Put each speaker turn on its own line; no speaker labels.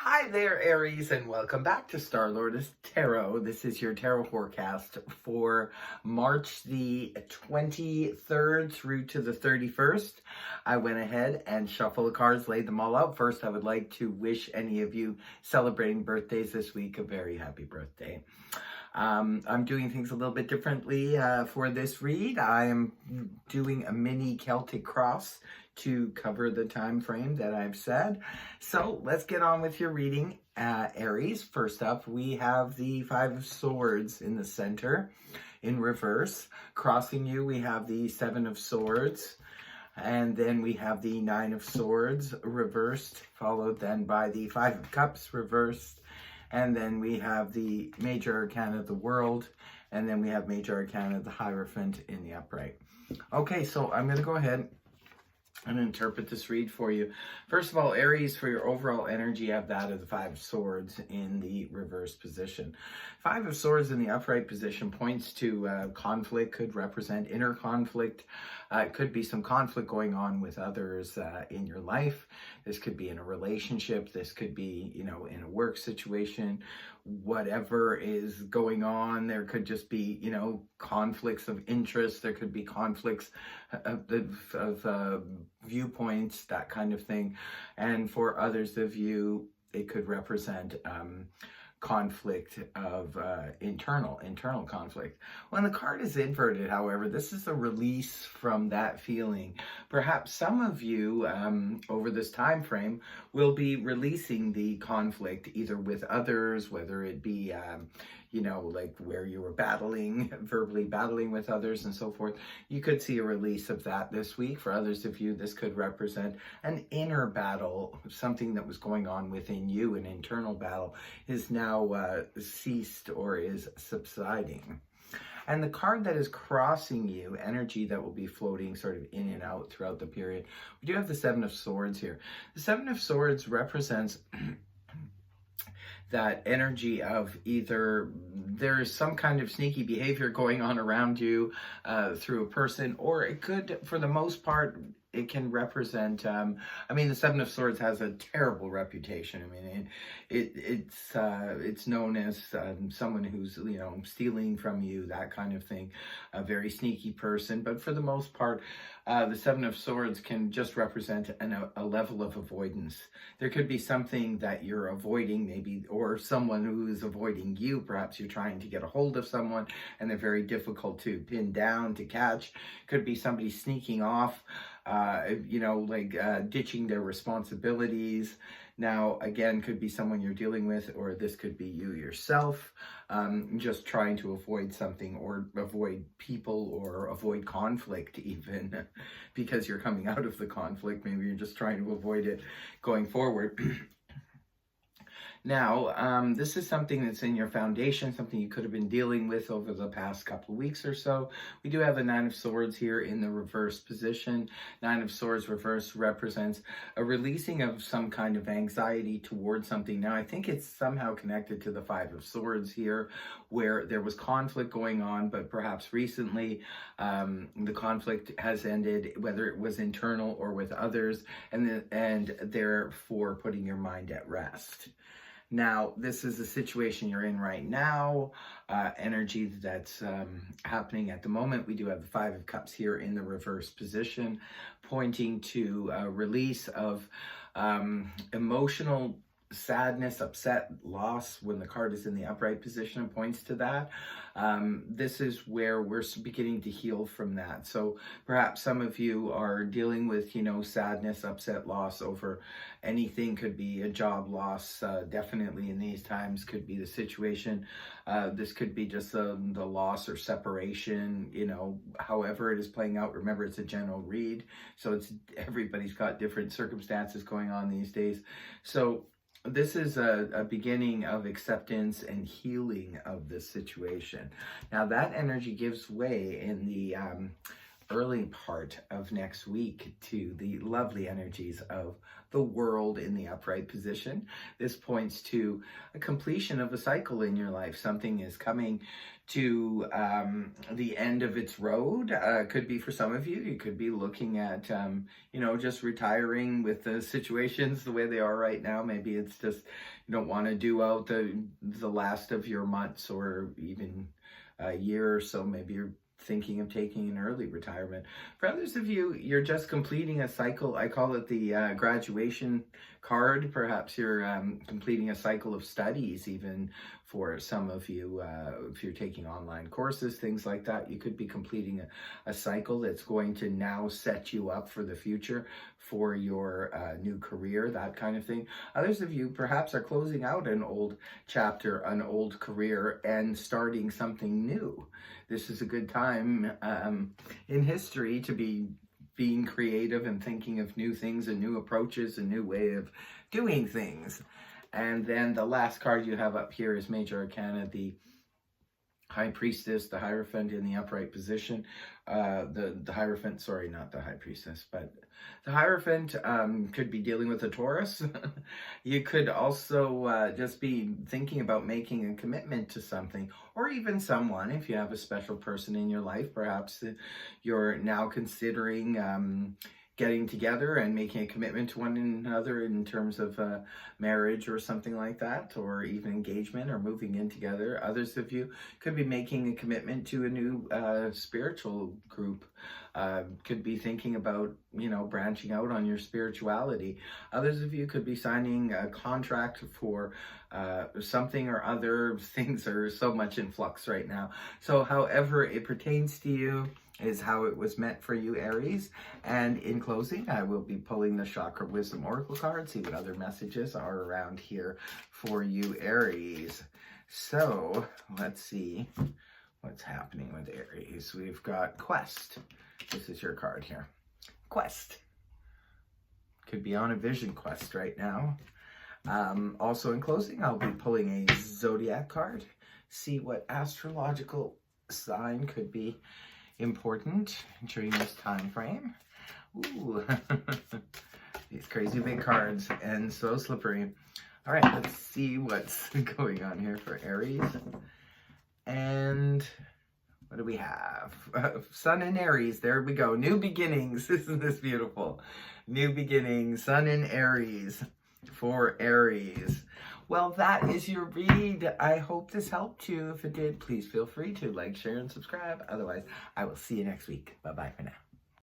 Hi there, Aries, and welcome back to Star Lotus Tarot. This is your tarot forecast for March the 23rd through to the 31st. I went ahead and shuffled the cards, laid them all out. First, I would like to wish any of you celebrating birthdays this week a very happy birthday. I'm doing things a little bit differently for this read. I am doing a mini Celtic cross to cover the time frame that I've said. So let's get on with your reading, Aries. First up, we have the Five of Swords in the center in reverse. Crossing you, we have the Seven of Swords. And then we have the Nine of Swords reversed, followed then by the Five of Cups reversed. And then we have the Major Arcana of the World. And then we have Major Arcana of the Hierophant in the upright. Okay, so I'm going to go ahead and interpret this read for you. First of all, Aries, for your overall energy, you have that of the Five of Swords in the reverse position. Five of Swords in the upright position points to conflict, could represent inner conflict. It could be some conflict going on with others in your life. This could be in a relationship. This could be, in a work situation. Whatever is going on, there could just be, conflicts of interest. There could be conflicts of viewpoints, that kind of thing. And for others of you, it could represent conflict of internal conflict. When the card is inverted, however, this is a release from that feeling. Perhaps some of you over this time frame will be releasing the conflict either with others, whether it be like where you were verbally battling with others and so forth. You could see a release of that this week. For others of you, this could represent an inner battle, something that was going on within you, an internal battle, is now ceased or is subsiding. And the card that is crossing you, energy that will be floating sort of in and out throughout the period, we do have the Seven of Swords here. The Seven of Swords represents that energy of either there's some kind of sneaky behavior going on around you through a person, or it could, for the most part, it can represent, the Seven of Swords has a terrible reputation. It's known as someone who's, stealing from you, that kind of thing, a very sneaky person. But for the most part, the Seven of Swords can just represent a level of avoidance. There could be something that you're avoiding, maybe, or someone who is avoiding you. Perhaps you're trying to get a hold of someone and they're very difficult to pin down, to catch. Could be somebody sneaking off, ditching their responsibilities. Now, again, could be someone you're dealing with, or this could be you yourself, just trying to avoid something, or avoid people, or avoid conflict even, because you're coming out of the conflict. Maybe you're just trying to avoid it going forward. Now, this is something that's in your foundation, something you could have been dealing with over the past couple of weeks or so. We do have the Nine of Swords here in the reverse position. Nine of Swords reverse represents a releasing of some kind of anxiety towards something. Now, I think it's somehow connected to the Five of Swords here, where there was conflict going on, but perhaps recently the conflict has ended, whether it was internal or with others, and therefore putting your mind at rest. Now, this is the situation you're in right now, energy that's happening at the moment. We do have the Five of Cups here in the reverse position, pointing to a release of emotional sadness, upset, loss. When the card is in the upright position, it points to that. This is where we're beginning to heal from that. So perhaps some of you are dealing with, sadness, upset, loss over anything. Could be a job loss, definitely in these times could be the situation. This could be just the loss or separation, however it is playing out. Remember, it's a general read, so everybody's got different circumstances going on these days. So this is a beginning of acceptance and healing of this situation. Now, that energy gives way in the early part of next week to the lovely energies of the world in the upright position. This points to a completion of a cycle in your life. Something is coming to the end of its road. Could be for some of you. You could be looking at, just retiring with the situations the way they are right now. Maybe it's just you don't want to do out the last of your months or even a year or so. Maybe you're thinking of taking an early retirement. For others of you, you're just completing a cycle. I call it the graduation card. Perhaps you're completing a cycle of studies, even for some of you, if you're taking online courses, things like that. You could be completing a cycle that's going to now set you up for the future, for your new career, that kind of thing. Others of you perhaps are closing out an old chapter, an old career, and starting something new. This is a good time in history to be being creative and thinking of new things and new approaches, a new way of doing things. And then the last card you have up here is Major Arcana, the High Priestess, the Hierophant in the upright position. The Hierophant, sorry, not the High Priestess, but the Hierophant could be dealing with a Taurus. You could also just be thinking about making a commitment to something, or even someone. If you have a special person in your life, perhaps you're now considering getting together and making a commitment to one another in terms of marriage or something like that, or even engagement or moving in together. Others of you could be making a commitment to a new spiritual group. Could be thinking about, branching out on your spirituality. Others of you could be signing a contract for something or other. Things are so much in flux right now. So however it pertains to you is how it was meant for you, Aries. And in closing, I will be pulling the Chakra Wisdom Oracle card, see what other messages are around here for you, Aries. So let's see what's happening with Aries. We've got Quest. This is your card here. Quest. Could be on a vision quest right now. Also in closing, I'll be pulling a Zodiac card. See what astrological sign could be important during this time frame. Ooh, these crazy big cards and so slippery. All right, let's see what's going on here for Aries. And what do we have? Sun in Aries. There we go. New beginnings. Isn't this beautiful? New beginnings. Sun in Aries for Aries. Well, that is your read. I hope this helped you. If it did, please feel free to like, share, and subscribe. Otherwise, I will see you next week. Bye-bye for now.